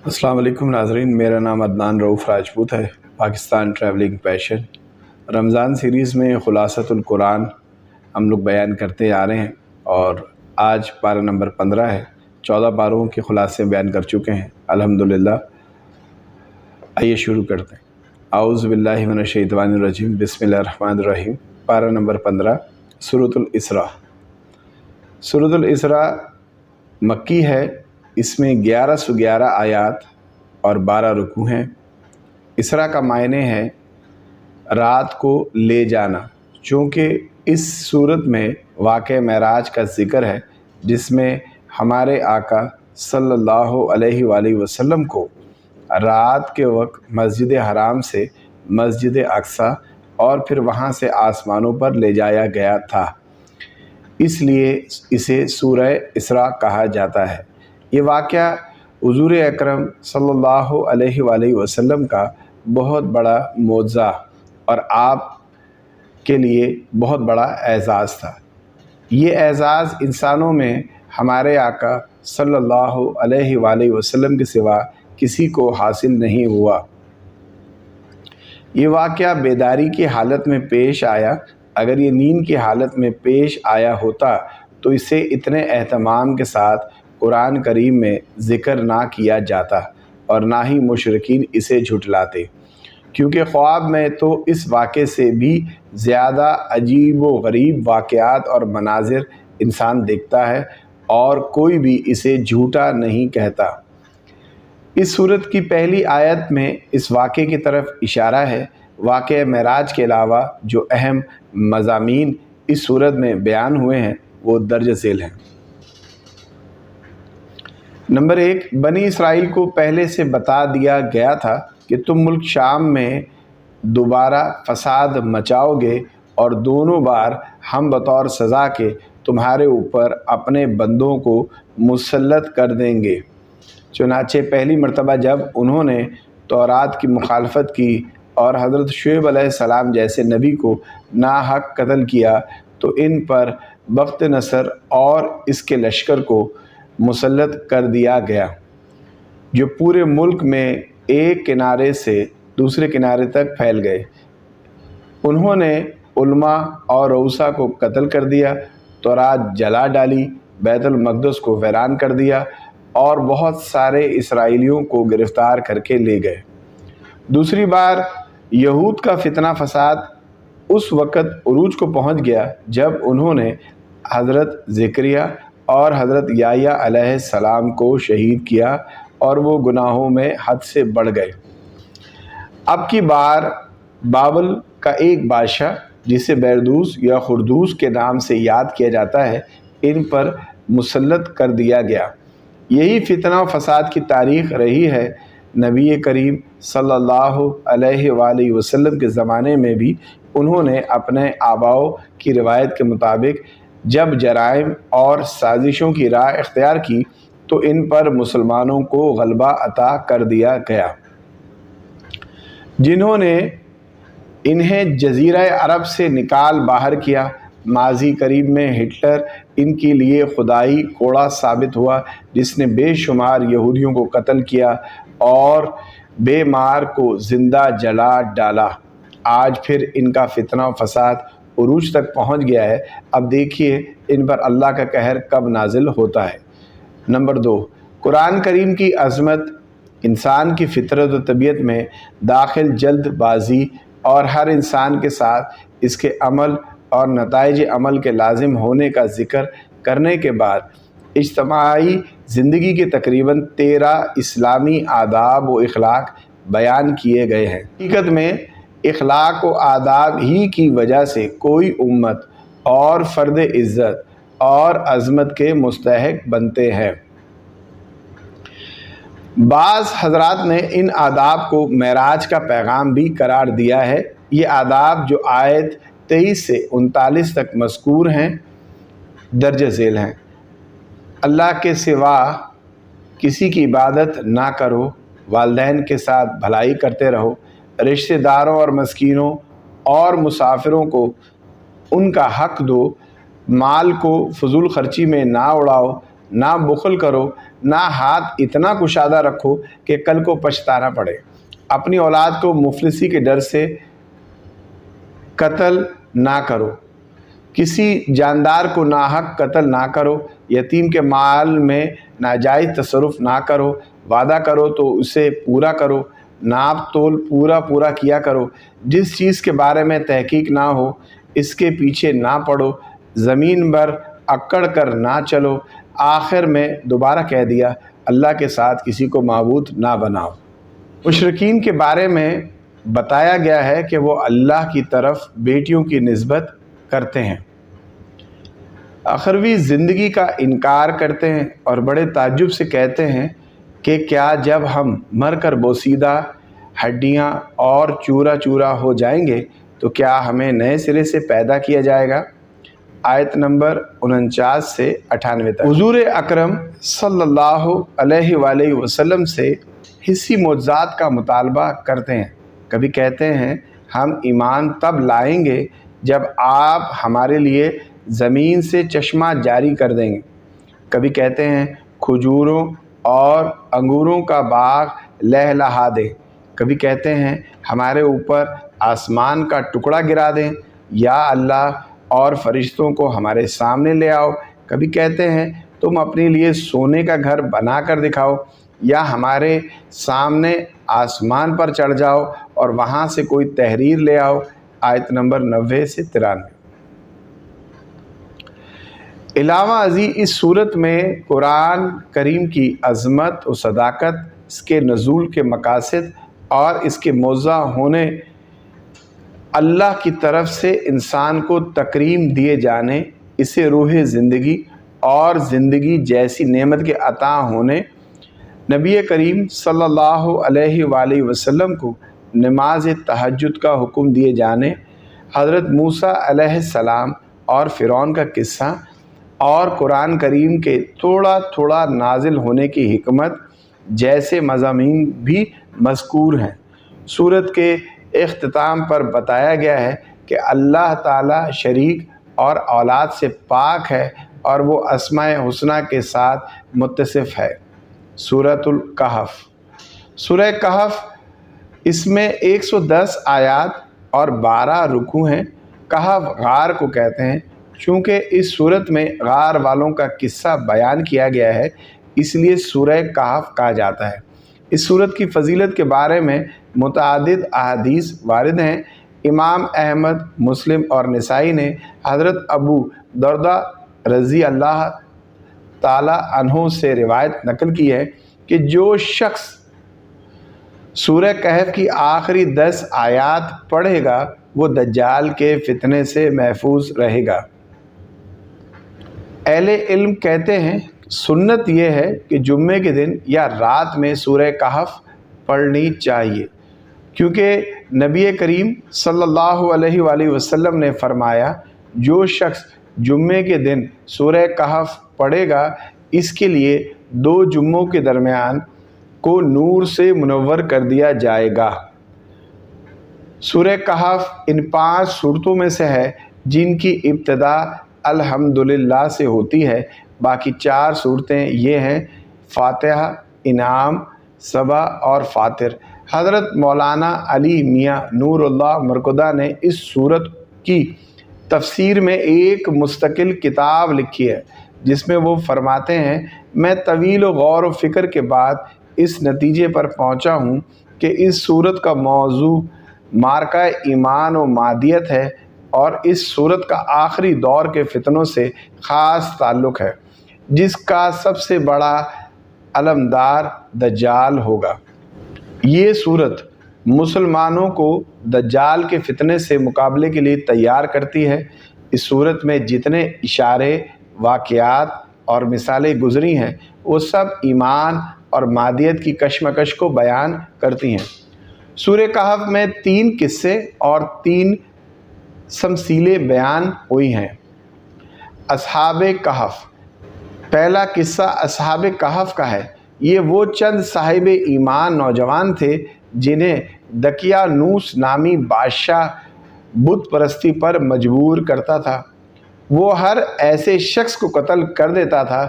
السلام علیکم ناظرین، میرا نام عدنان رؤف راجپوت ہے۔ پاکستان ٹریولنگ پیشن رمضان سیریز میں خلاصۃ القرآن ہم لوگ بیان کرتے آ رہے ہیں، اور آج پارہ نمبر 15 ہے۔ 14 پاروں کے خلاصے بیان کر چکے ہیں الحمدللہ۔ آئیے شروع کرتے ہیں۔ اعوذ باللہ من الشیطان الرجیم، بسم اللہ الرحمن الرحیم۔ پارہ نمبر 15 سورۃ الاسراء۔ سورۃ الاسراء مکی ہے۔ اس میں 1111 آیات اور 12 رکوع ہیں۔ اسراء کا معنی ہے رات کو لے جانا، چونکہ اس صورت میں واقع معراج کا ذکر ہے، جس میں ہمارے آقا صلی اللہ علیہ وآلہ وسلم کو رات کے وقت مسجد حرام سے مسجد اقصی اور پھر وہاں سے آسمانوں پر لے جایا گیا تھا، اس لیے اسے سورہ اسراء کہا جاتا ہے۔ یہ واقعہ حضور اکرم صلی اللہ علیہ وآلہ وسلم کا بہت بڑا معجزہ اور آپ کے لیے بہت بڑا اعزاز تھا۔ یہ اعزاز انسانوں میں ہمارے آقا صلی اللہ علیہ وآلہ وسلم کے سوا کسی کو حاصل نہیں ہوا۔ یہ واقعہ بیداری کی حالت میں پیش آیا۔ اگر یہ نیند کی حالت میں پیش آیا ہوتا تو اسے اتنے اہتمام کے ساتھ قرآن کریم میں ذکر نہ کیا جاتا اور نہ ہی مشرکین اسے جھٹلاتے، کیونکہ خواب میں تو اس واقعے سے بھی زیادہ عجیب و غریب واقعات اور مناظر انسان دیکھتا ہے، اور کوئی بھی اسے جھوٹا نہیں کہتا۔ اس سورت کی پہلی آیت میں اس واقعے کی طرف اشارہ ہے۔ واقعہ معراج کے علاوہ جو اہم مضامین اس سورت میں بیان ہوئے ہیں وہ درج ذیل ہیں۔ نمبر 1، بنی اسرائیل کو پہلے سے بتا دیا گیا تھا کہ تم ملک شام میں دوبارہ فساد مچاؤ گے، اور دونوں بار ہم بطور سزا کے تمہارے اوپر اپنے بندوں کو مسلط کر دیں گے۔ چنانچہ پہلی مرتبہ جب انہوں نے تورات کی مخالفت کی اور حضرت شعیب علیہ السلام جیسے نبی کو ناحق قتل کیا، تو ان پر بخت نصر اور اس کے لشکر کو مسلط کر دیا گیا، جو پورے ملک میں ایک کنارے سے دوسرے کنارے تک پھیل گئے۔ انہوں نے علماء اور رؤساء کو قتل کر دیا، تورات جلا ڈالی، بیت المقدس کو ویران کر دیا، اور بہت سارے اسرائیلیوں کو گرفتار کر کے لے گئے۔ دوسری بار یہود کا فتنہ فساد اس وقت عروج کو پہنچ گیا جب انہوں نے حضرت زکریا اور حضرت یحییٰ علیہ السلام کو شہید کیا، اور وہ گناہوں میں حد سے بڑھ گئے۔ اب کی بار بابل کا ایک بادشاہ، جسے بیردوس یا خردوس کے نام سے یاد کیا جاتا ہے، ان پر مسلط کر دیا گیا۔ یہی فتنہ و فساد کی تاریخ رہی ہے۔ نبی کریم صلی اللہ علیہ وآلہ وسلم کے زمانے میں بھی انہوں نے اپنے آباؤں کی روایت کے مطابق جب جرائم اور سازشوں کی راہ اختیار کی تو ان پر مسلمانوں کو غلبہ عطا کر دیا گیا۔ جنہوں نے انہیں جزیرہ عرب سے نکال باہر کیا، ماضی قریب میں ہٹلر ان کے لیے خدائی کوڑا ثابت ہوا، جس نے بے شمار یہودیوں کو قتل کیا اور بے مار کو زندہ جلا ڈالا۔ آج پھر ان کا فتنہ و فساد عروج تک پہنچ گیا ہے۔ اب دیکھیے ان پر اللہ کا قہر کب نازل ہوتا ہے۔ نمبر 2، قرآن کریم کی عظمت انسان کی فطرت و طبیعت میں داخل جلد بازی اور ہر انسان کے ساتھ اس کے عمل اور نتائج عمل کے لازم ہونے کا ذکر کرنے کے بعد اجتماعی زندگی کے تقریباً 13 اسلامی آداب و اخلاق بیان کیے گئے ہیں۔ حقیقت میں اخلاق و آداب ہی کی وجہ سے کوئی امت اور فرد عزت اور عظمت کے مستحق بنتے ہیں۔ بعض حضرات نے ان آداب کو معراج کا پیغام بھی قرار دیا ہے۔ یہ آداب جو آیت 23 سے 39 تک مذکور ہیں درج ذیل ہیں۔ اللہ کے سوا کسی کی عبادت نہ کرو، والدین کے ساتھ بھلائی کرتے رہو، رشتہ داروں اور مسکینوں اور مسافروں کو ان کا حق دو، مال کو فضول خرچی میں نہ اڑاؤ، نہ بخل کرو، نہ ہاتھ اتنا کشادہ رکھو کہ کل کو پچھتانا پڑے۔ اپنی اولاد کو مفلسی کے ڈر سے قتل نہ کرو، کسی جاندار کو ناحق قتل نہ کرو، یتیم کے مال میں ناجائز تصرف نہ کرو، وعدہ کرو تو اسے پورا کرو، ناپ تول پورا کیا کرو، جس چیز کے بارے میں تحقیق نہ ہو اس کے پیچھے نہ پڑو، زمین پر اکڑ کر نہ چلو۔ آخر میں دوبارہ کہہ دیا اللہ کے ساتھ کسی کو معبود نہ بناؤ۔ مشرکین کے بارے میں بتایا گیا ہے کہ وہ اللہ کی طرف بیٹیوں کی نسبت کرتے ہیں، اخروی زندگی کا انکار کرتے ہیں اور بڑے تعجب سے کہتے ہیں کہ کیا جب ہم مر کر بوسیدہ ہڈیاں اور چورا چورا ہو جائیں گے تو کیا ہمیں نئے سرے سے پیدا کیا جائے گا؟ آیت نمبر 49 سے 98 تک۔ حضور اکرم صلی اللہ علیہ وآلہ وسلم سے حسی معجزات کا مطالبہ کرتے ہیں۔ کبھی کہتے ہیں ہم ایمان تب لائیں گے جب آپ ہمارے لیے زمین سے چشمہ جاری کر دیں گے۔ کبھی کہتے ہیں کھجوروں اور انگوروں کا باغ لہلہا دیں۔ کبھی کہتے ہیں ہمارے اوپر آسمان کا ٹکڑا گرا دیں، یا اللہ اور فرشتوں کو ہمارے سامنے لے آؤ۔ کبھی کہتے ہیں تم اپنے لیے سونے کا گھر بنا کر دکھاؤ، یا ہمارے سامنے آسمان پر چڑھ جاؤ اور وہاں سے کوئی تحریر لے آؤ۔ آیت نمبر 90 سے 93۔ علاوہ ازیں اس صورت میں قرآن کریم کی عظمت و صداقت، اس کے نزول کے مقاصد اور اس کے موضع ہونے، اللہ کی طرف سے انسان کو تکریم دیے جانے، اسے روح زندگی اور زندگی جیسی نعمت کے عطا ہونے، نبی کریم صلی اللہ علیہ وآلہ وسلم کو نماز تہجد کا حکم دیے جانے، حضرت موسیٰ علیہ السلام اور فرعون کا قصہ، اور قرآن کریم کے تھوڑا تھوڑا نازل ہونے کی حکمت جیسے مضامین بھی مذکور ہیں۔ سورت کے اختتام پر بتایا گیا ہے کہ اللہ تعالیٰ شریک اور اولاد سے پاک ہے اور وہ اسماء حسنہ کے ساتھ متصف ہے۔ سورۃ الکہف۔ سورہ کہف، اس میں 110 آیات اور 12 رکوع ہیں۔ کہف غار کو کہتے ہیں۔ چونکہ اس صورت میں غار والوں کا قصہ بیان کیا گیا ہے، اس لیے سورہ کہف کہا جاتا ہے۔ اس صورت کی فضیلت کے بارے میں متعدد احادیث وارد ہیں۔ امام احمد، مسلم اور نسائی نے حضرت ابو درداء رضی اللہ تعالی عنہ سے روایت نقل کی ہے کہ جو شخص سورہ کہف کی آخری 10 آیات پڑھے گا وہ دجال کے فتنے سے محفوظ رہے گا۔ اہل علم کہتے ہیں سنت یہ ہے کہ جمعے کے دن یا رات میں سورہ کہف پڑھنی چاہیے، کیونکہ نبی کریم صلی اللہ علیہ وآلہ وسلم نے فرمایا جو شخص جمعے کے دن سورہ کہف پڑھے گا اس کے لیے 2 جمعوں کے درمیان کو نور سے منور کر دیا جائے گا۔ سورہ کہف ان 5 صورتوں میں سے ہے جن کی ابتدا الحمدللہ سے ہوتی ہے۔ باقی 4 صورتیں یہ ہیں فاتحہ، انعام، سبا اور فاطر۔ حضرت مولانا علی میاں نور اللہ مرکدہ نے اس صورت کی تفسیر میں ایک مستقل کتاب لکھی ہے جس میں وہ فرماتے ہیں میں طویل و غور و فکر کے بعد اس نتیجے پر پہنچا ہوں کہ اس صورت کا موضوع معرکہ ایمان و مادیت ہے اور اس صورت کا آخری دور کے فتنوں سے خاص تعلق ہے جس کا سب سے بڑا علمدار دجال ہوگا۔ یہ صورت مسلمانوں کو دجال کے فتنے سے مقابلے کے لیے تیار کرتی ہے۔ اس صورت میں جتنے اشارے، واقعات اور مثالیں گزری ہیں وہ سب ایمان اور مادیت کی کشمکش کو بیان کرتی ہیں۔ سورہ کہف میں 3 قصے اور 3 تمثیلیں بیان ہوئی ہیں۔ اصحاب کہف۔ پہلا قصہ اصحاب کہف کا ہے۔ یہ وہ چند صاحب ایمان نوجوان تھے جنہیں دقیانوس نامی بادشاہ بت پرستی پر مجبور کرتا تھا۔ وہ ہر ایسے شخص کو قتل کر دیتا تھا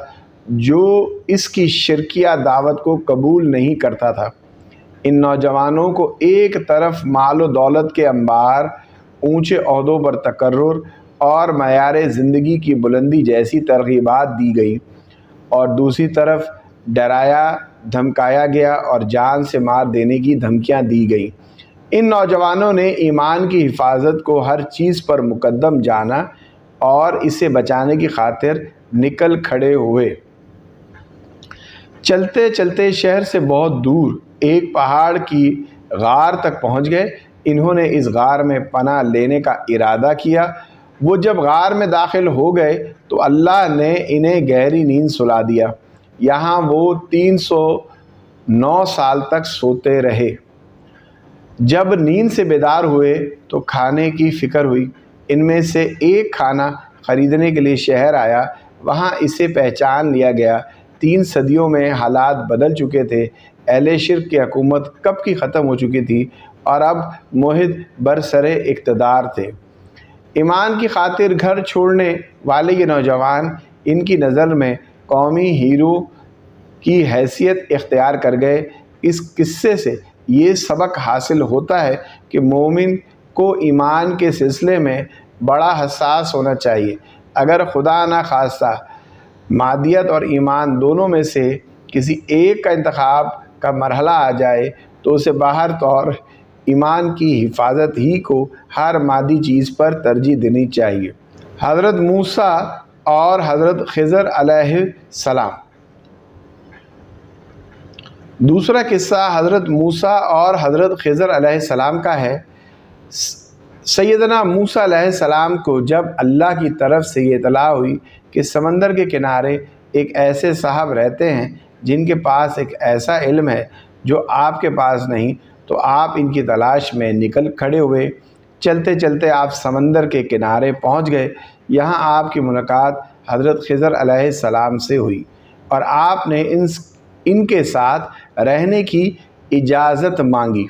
جو اس کی شرکیہ دعوت کو قبول نہیں کرتا تھا۔ ان نوجوانوں کو ایک طرف مال و دولت کے انبار، اونچے عہدوں پر تقرر اور معیار زندگی کی بلندی جیسی ترغیبات دی گئی، اور دوسری طرف ڈرایا دھمکایا گیا اور جان سے مار دینے کی دھمکیاں دی گئیں۔ ان نوجوانوں نے ایمان کی حفاظت کو ہر چیز پر مقدم جانا اور اسے بچانے کی خاطر نکل کھڑے ہوئے۔ چلتے چلتے شہر سے بہت دور ایک پہاڑ کی غار تک پہنچ گئے۔ انہوں نے اس غار میں پناہ لینے کا ارادہ کیا۔ وہ جب غار میں داخل ہو گئے تو اللہ نے انہیں گہری نیند سلا دیا۔ یہاں وہ 309 سال تک سوتے رہے۔ جب نیند سے بیدار ہوئے تو کھانے کی فکر ہوئی۔ ان میں سے ایک کھانا خریدنے کے لیے شہر آیا۔ وہاں اسے پہچان لیا گیا۔ 3 صدیوں میں حالات بدل چکے تھے۔ اہل شرک کی حکومت کب کی ختم ہو چکی تھی اور اب موحد برسر اقتدار تھے۔ ایمان کی خاطر گھر چھوڑنے والے یہ نوجوان ان کی نظر میں قومی ہیرو کی حیثیت اختیار کر گئے۔ اس قصے سے یہ سبق حاصل ہوتا ہے کہ مومن کو ایمان کے سلسلے میں بڑا حساس ہونا چاہیے۔ اگر خدا نہ خواستہ مادیت اور ایمان دونوں میں سے کسی ایک کا انتخاب کا مرحلہ آ جائے تو اسے باہر طور ایمان کی حفاظت ہی کو ہر مادی چیز پر ترجیح دینی چاہیے۔ حضرت موسیٰ اور حضرت خضر علیہ السلام۔ دوسرا قصہ حضرت موسیٰ اور حضرت خضر علیہ السلام کا ہے۔ سیدنا موسیٰ علیہ السلام کو جب اللہ کی طرف سے یہ اطلاع ہوئی کہ سمندر کے کنارے ایک ایسے صاحب رہتے ہیں جن کے پاس ایک ایسا علم ہے جو آپ کے پاس نہیں، تو آپ ان کی تلاش میں نکل کھڑے ہوئے۔ چلتے چلتے آپ سمندر کے کنارے پہنچ گئے۔ یہاں آپ کی ملاقات حضرت خضر علیہ السلام سے ہوئی اور آپ نے ان کے ساتھ رہنے کی اجازت مانگی۔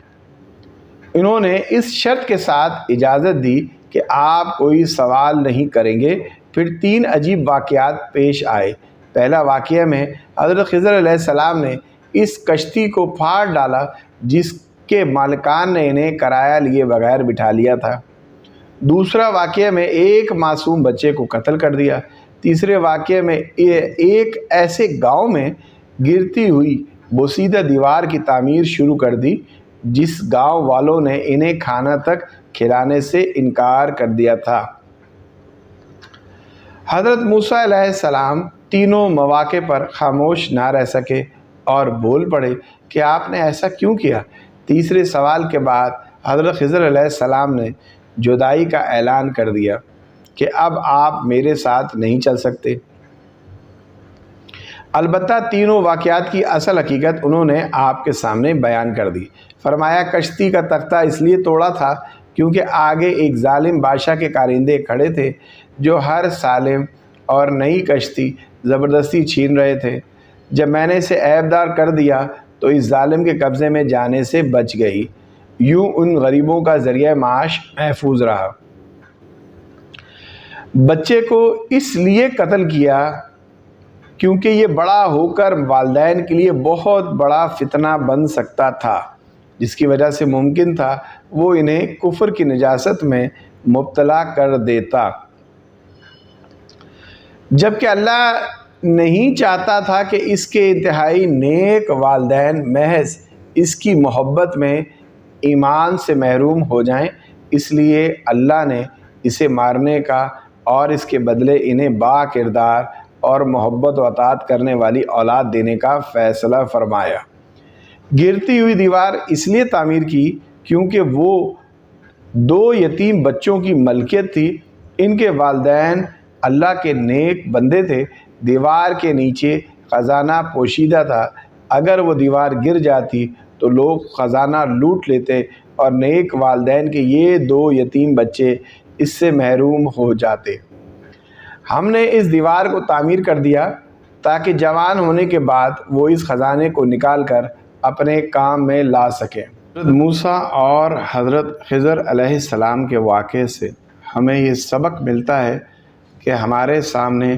انہوں نے اس شرط کے ساتھ اجازت دی کہ آپ کوئی سوال نہیں کریں گے۔ پھر 3 عجیب واقعات پیش آئے۔ پہلا واقعہ میں حضرت خضر علیہ السلام نے اس کشتی کو پھاڑ ڈالا جس کے مالکان نے انہیں کرایہ لیے بغیر بٹھا لیا تھا۔ دوسرا واقعہ میں ایک معصوم بچے کو قتل کر دیا۔ تیسرے واقعہ میں ایک ایسے گاؤں میں گرتی ہوئی بوسیدہ دیوار کی تعمیر شروع کر دی جس گاؤں والوں نے انہیں کھانا تک کھلانے سے انکار کر دیا تھا۔ حضرت موسیٰ علیہ السلام تینوں مواقع پر خاموش نہ رہ سکے اور بول پڑے کہ آپ نے ایسا کیوں کیا؟ تیسرے سوال کے بعد حضرت خضر علیہ السلام نے جدائی کا اعلان کر دیا کہ اب آپ میرے ساتھ نہیں چل سکتے۔ البتہ تینوں واقعات کی اصل حقیقت انہوں نے آپ کے سامنے بیان کر دی۔ فرمایا کشتی کا تختہ اس لیے توڑا تھا کیونکہ آگے ایک ظالم بادشاہ کے کارندے کھڑے تھے جو ہر سالم اور نئی کشتی زبردستی چھین رہے تھے۔ جب میں نے اسے عیبدار کر دیا تو اس ظالم کے قبضے میں جانے سے بچ گئی۔ یوں ان غریبوں کا ذریعہ معاش محفوظ رہا۔ بچے کو اس لیے قتل کیا کیونکہ یہ بڑا ہو کر والدین کے لیے بہت بڑا فتنہ بن سکتا تھا، جس کی وجہ سے ممکن تھا وہ انہیں کفر کی نجاست میں مبتلا کر دیتا، جبکہ اللہ نہیں چاہتا تھا کہ اس کے انتہائی نیک والدین محض اس کی محبت میں ایمان سے محروم ہو جائیں۔ اس لیے اللہ نے اسے مارنے کا اور اس کے بدلے انہیں با کردار اور محبت و اطاعت کرنے والی اولاد دینے کا فیصلہ فرمایا۔ گرتی ہوئی دیوار اس لیے تعمیر کی کیونکہ وہ 2 یتیم بچوں کی ملکیت تھی۔ ان کے والدین اللہ کے نیک بندے تھے۔ دیوار کے نیچے خزانہ پوشیدہ تھا۔ اگر وہ دیوار گر جاتی تو لوگ خزانہ لوٹ لیتے اور نیک والدین کے یہ 2 یتیم بچے اس سے محروم ہو جاتے۔ ہم نے اس دیوار کو تعمیر کر دیا تاکہ جوان ہونے کے بعد وہ اس خزانے کو نکال کر اپنے کام میں لا سکیں۔ حضرت موسیٰ اور حضرت خضر علیہ السلام کے واقعے سے ہمیں یہ سبق ملتا ہے کہ ہمارے سامنے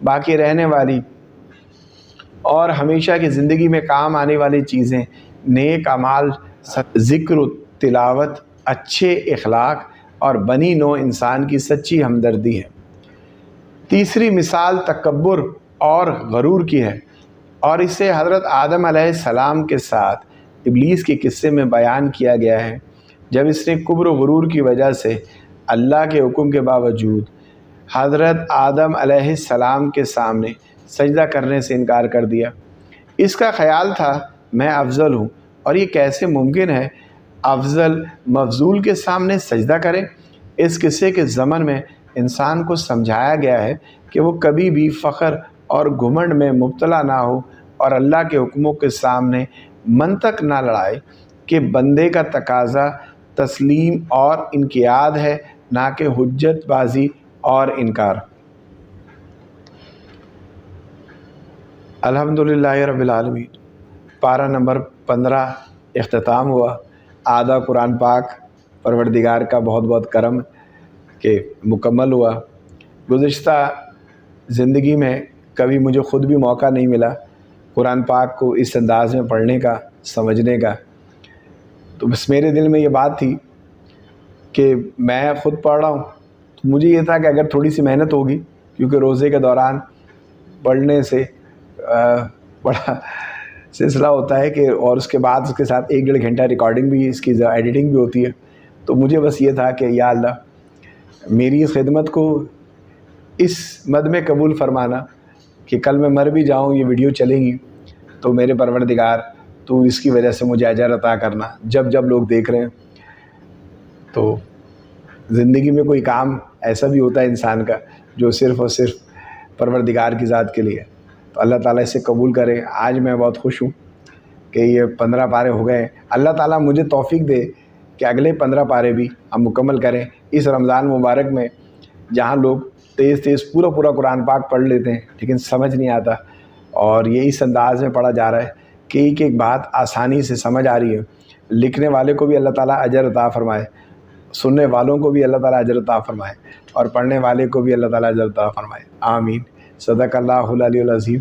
باقی رہنے والی اور ہمیشہ کی زندگی میں کام آنے والی چیزیں نیک اعمال، ذکر و تلاوت، اچھے اخلاق اور بنی نوع انسان کی سچی ہمدردی ہے۔ تیسری مثال تکبر اور غرور کی ہے، اور اسے حضرت آدم علیہ السلام کے ساتھ ابلیس کے قصے میں بیان کیا گیا ہے، جب اس نے کبر و غرور کی وجہ سے اللہ کے حکم کے باوجود حضرت آدم علیہ السلام کے سامنے سجدہ کرنے سے انکار کر دیا۔ اس کا خیال تھا میں افضل ہوں، اور یہ کیسے ممکن ہے افضل مفضول کے سامنے سجدہ کرے۔ اس قصے کے ضمن میں انسان کو سمجھایا گیا ہے کہ وہ کبھی بھی فخر اور گھمنڈ میں مبتلا نہ ہو، اور اللہ کے حکموں کے سامنے منطق نہ لڑائے کہ بندے کا تقاضا تسلیم اور انقیاد ہے، نہ کہ حجت بازی اور انکار۔ الحمدللہ رب العالمین۔ پارہ نمبر 15 اختتام ہوا۔ آدھا قرآن پاک پروردگار کا بہت بہت کرم کہ مکمل ہوا۔ گزشتہ زندگی میں کبھی مجھے خود بھی موقع نہیں ملا قرآن پاک کو اس انداز میں پڑھنے کا، سمجھنے کا، تو بس میرے دل میں یہ بات تھی کہ میں خود پڑھ رہا ہوں، تو مجھے یہ تھا کہ اگر تھوڑی سی محنت ہوگی، کیونکہ روزے کے دوران پڑھنے سے بڑا سلسلہ ہوتا ہے کہ، اور اس کے بعد اس کے ساتھ 1-1.5 گھنٹہ ریکارڈنگ بھی، اس کی ایڈیٹنگ بھی ہوتی ہے، تو مجھے بس یہ تھا کہ یا اللہ میری اس خدمت کو اس مد میں قبول فرمانا کہ کل میں مر بھی جاؤں، یہ ویڈیو چلیں گی تو میرے پروردگار تو اس کی وجہ سے مجھے اجر عطا کرنا جب جب لوگ دیکھ رہے ہیں۔ تو زندگی میں کوئی کام ایسا بھی ہوتا ہے انسان کا جو صرف اور صرف پروردگار کی ذات کے لیے، تو اللہ تعالیٰ اسے قبول کرے۔ آج میں بہت خوش ہوں کہ یہ 15 پارے ہو گئے۔ اللہ تعالیٰ مجھے توفیق دے کہ اگلے 15 پارے بھی ہم مکمل کریں اس رمضان مبارک میں، جہاں لوگ تیز پورا قرآن پاک پڑھ لیتے ہیں لیکن سمجھ نہیں آتا، اور یہ اس انداز میں پڑھا جا رہا ہے کہ ایک بات آسانی سے سمجھ آ رہی ہے۔ لکھنے والے کو بھی اللہ تعالیٰ اجر عطا فرمائے، سننے والوں کو بھی اللہ تعالیٰ اجر عطا فرمائے، اور پڑھنے والے کو بھی اللہ تعالیٰ اجر عطا فرمائے، آمین۔ صدق اللہ العلی العظیم۔